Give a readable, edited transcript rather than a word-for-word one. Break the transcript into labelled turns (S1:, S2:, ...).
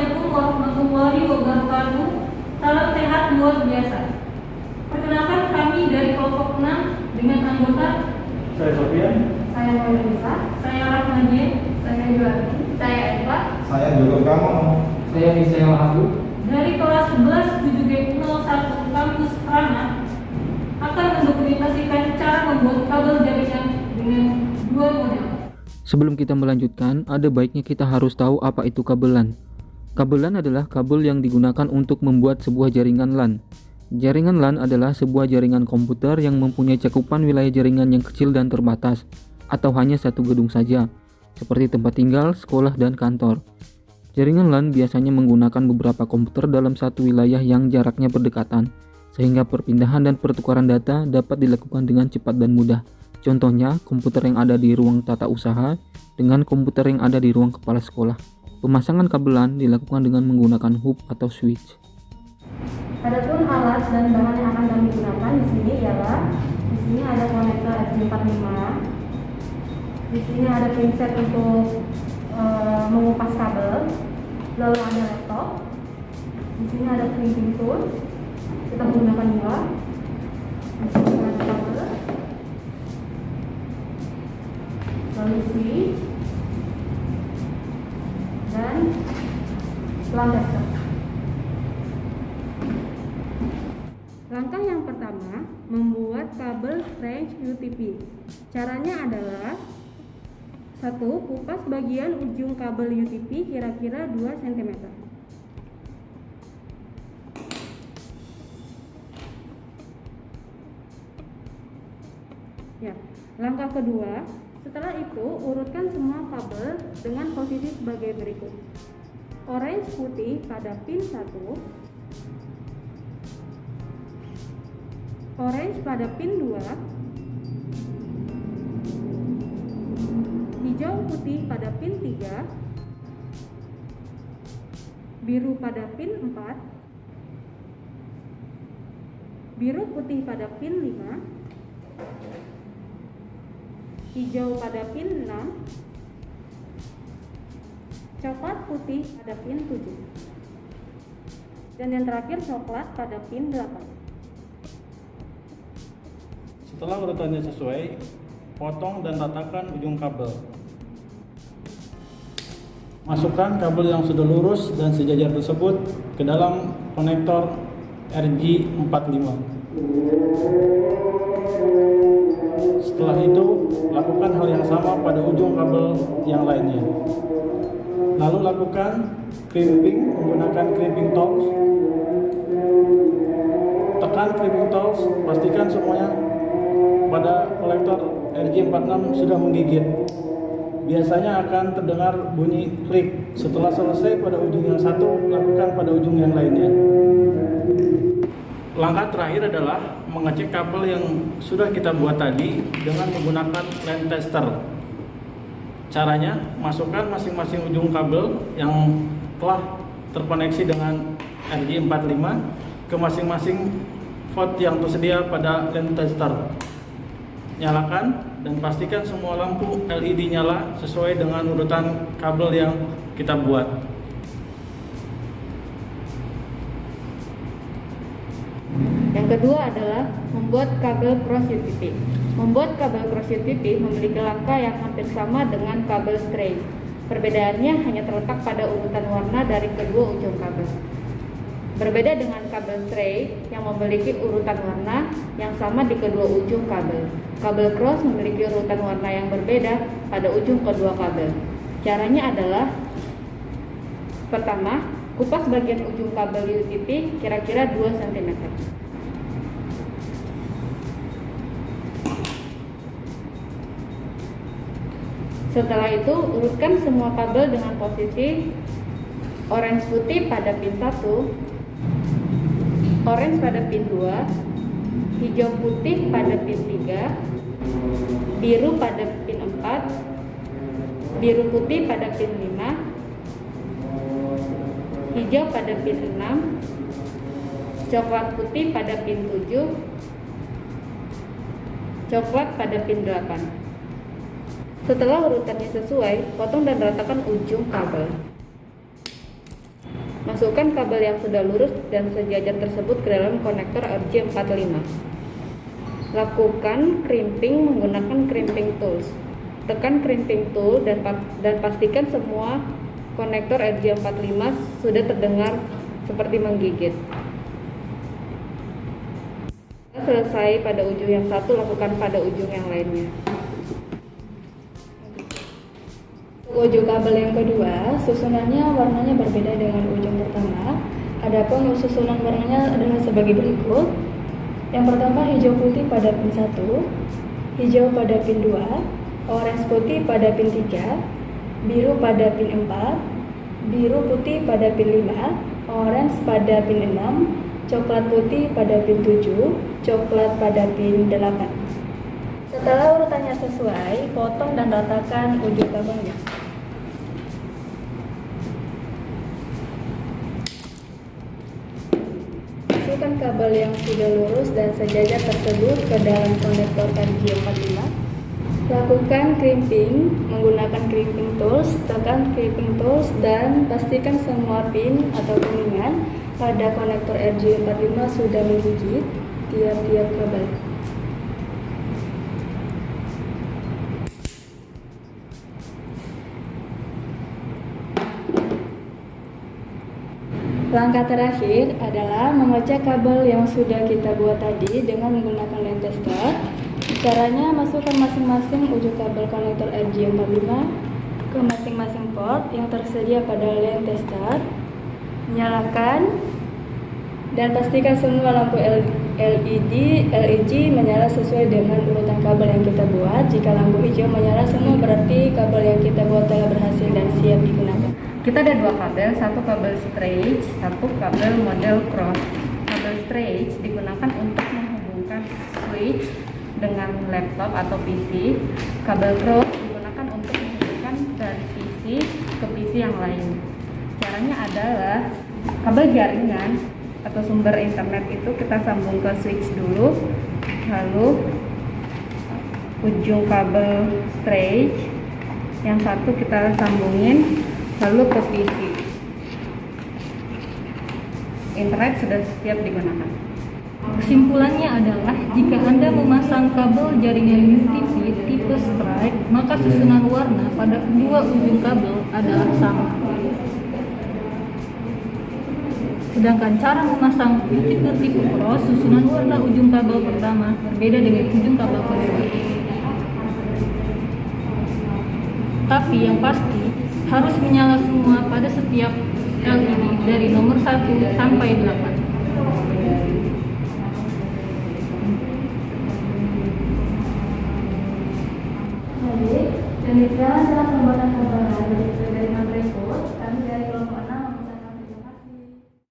S1: Assalamualaikum warahmatullahi wabarakatuh. Salam sehat luar biasa. Perkenalkan kami dari kelompok 6 dengan anggota
S2: Saya Sofian.
S3: Saya Melisa.
S1: saya Rahmadi,
S3: Saya Juwani. Saya Eva.
S4: Saya Joko Kamu.
S5: Saya Misael Abu
S1: dari kelas 11 7G01 kampus Rana akan mendokumentasikan cara membuat kabel jaringan dengan dua model.
S6: Sebelum kita melanjutkan, ada baiknya kita harus tahu apa itu kabel LAN. Kabel LAN adalah kabel yang digunakan untuk membuat sebuah jaringan LAN. Jaringan LAN adalah sebuah jaringan komputer yang mempunyai cakupan wilayah jaringan yang kecil dan terbatas, atau hanya satu gedung saja, seperti tempat tinggal, sekolah, dan kantor. Jaringan LAN biasanya menggunakan beberapa komputer dalam satu wilayah yang jaraknya berdekatan, sehingga perpindahan dan pertukaran data dapat dilakukan dengan cepat dan mudah. Contohnya, komputer yang ada di ruang tata usaha dengan komputer yang ada di ruang kepala sekolah. Pemasangan kabel LAN dilakukan dengan menggunakan hub atau switch.
S3: Adapun alat dan bahan yang akan kami gunakan di sini ialah di sini ada konektor RJ45. Di sini ada pinset untuk mengupas kabel. Lalu ada laptop. Di sini ada crimping tools. Kita menggunakan dua. Di sini ada kabel. Lalu switch dan lampu. Langkah yang pertama, membuat kabel strange UTP. Caranya adalah 1. Kupas bagian ujung kabel UTP kira-kira 2 cm. Ya, langkah kedua, setelah itu urutkan semua kabel dengan posisi sebagai berikut. Orange putih pada pin 1, orange pada pin 2, hijau putih pada pin 3, biru pada pin 4, biru putih pada pin 5, hijau pada pin 6, coklat putih pada pin 7, dan yang terakhir coklat pada pin 8.
S2: Setelah urutannya sesuai, potong dan ratakan ujung kabel. Masukkan kabel yang sudah lurus dan sejajar tersebut ke dalam konektor RJ45. Setelah itu, lakukan hal yang sama pada ujung kabel yang lainnya. Lalu lakukan crimping menggunakan crimping tools. Tekan crimping tools, pastikan semuanya pada kolektor RJ46 sudah menggigit. Biasanya akan terdengar bunyi klik. Setelah selesai pada ujung yang satu, lakukan pada ujung yang lainnya. Langkah terakhir adalah mengecek kabel yang sudah kita buat tadi dengan menggunakan LAN tester. Caranya, masukkan masing-masing ujung kabel yang telah terkoneksi dengan RJ45 ke masing-masing port yang tersedia pada LAN tester. Nyalakan dan pastikan semua lampu LED nyala sesuai dengan urutan kabel yang kita buat.
S3: Yang kedua adalah membuat kabel cross UTP. Membuat kabel cross UTP memiliki langkah yang hampir sama dengan kabel stray. Perbedaannya hanya terletak pada urutan warna dari kedua ujung kabel. Berbeda dengan kabel stray yang memiliki urutan warna yang sama di kedua ujung kabel. Kabel cross memiliki urutan warna yang berbeda pada ujung kedua kabel. Caranya adalah: pertama, kupas bagian ujung kabel UTP kira-kira 2 cm. Setelah itu, urutkan semua kabel dengan posisi orange putih pada pin 1, orange pada pin 2, hijau putih pada pin 3, biru pada pin 4, biru putih pada pin 5, hijau pada pin 6, coklat putih pada pin 7, coklat pada pin 8. Setelah urutannya sesuai, potong dan ratakan ujung kabel. Masukkan kabel yang sudah lurus dan sejajar tersebut ke dalam konektor RJ45. Lakukan crimping menggunakan crimping tools. Tekan crimping tool dan pastikan semua konektor RJ45 sudah terdengar seperti menggigit. Selesai pada ujung yang satu, lakukan pada ujung yang lainnya.
S4: Ujung kabel yang kedua, susunannya warnanya berbeda dengan ujung pertama. Adapun susunan warnanya adalah sebagai berikut. Yang pertama, hijau putih pada pin 1, hijau pada pin 2, orange putih pada pin 3, biru pada pin 4, biru putih pada pin 5, orange pada pin 6, coklat putih pada pin 7, coklat pada pin 8. Setelah urutannya sesuai, potong dan ratakan ujung kabelnya. Masukkan kabel yang sudah lurus dan sejajar tersebut ke dalam konektor RJ45. Lakukan crimping menggunakan crimping tools. Tekan crimping tools dan pastikan semua pin atau kuningan pada konektor RJ45 sudah menggigit tiap-tiap kabel. Langkah terakhir adalah memecah kabel yang sudah kita buat tadi dengan menggunakan lem tester. Caranya, masukkan masing-masing ujung kabel konektor RJ45 ke masing-masing port yang tersedia pada lem tester. Nyalakan dan pastikan semua lampu LED menyala sesuai dengan urutan kabel yang kita buat. Jika lampu hijau menyala semua, berarti kabel yang kita buat telah berhasil dan siap digunakan.
S3: Kita ada dua kabel, satu kabel straight, satu kabel model cross. Kabel straight digunakan untuk menghubungkan switch dengan laptop atau PC. Kabel cross digunakan untuk menghubungkan dari PC ke PC yang lain. Caranya adalah kabel jaringan atau sumber internet itu kita sambung ke switch dulu, lalu ujung kabel straight yang satu kita sambungin lalu ke PC. Internet sudah siap digunakan.
S1: Kesimpulannya adalah, jika Anda memasang kabel jaringan UTP tipe strike, maka susunan warna pada kedua ujung kabel adalah sama. Sedangkan cara memasang UTP tipe cross, susunan warna ujung kabel pertama berbeda dengan ujung kabel kedua. Tapi yang pasti, harus menyala semua pada setiap LED dari nomor 1 sampai 8.
S4: Baik, demikian cara pembuatan kabel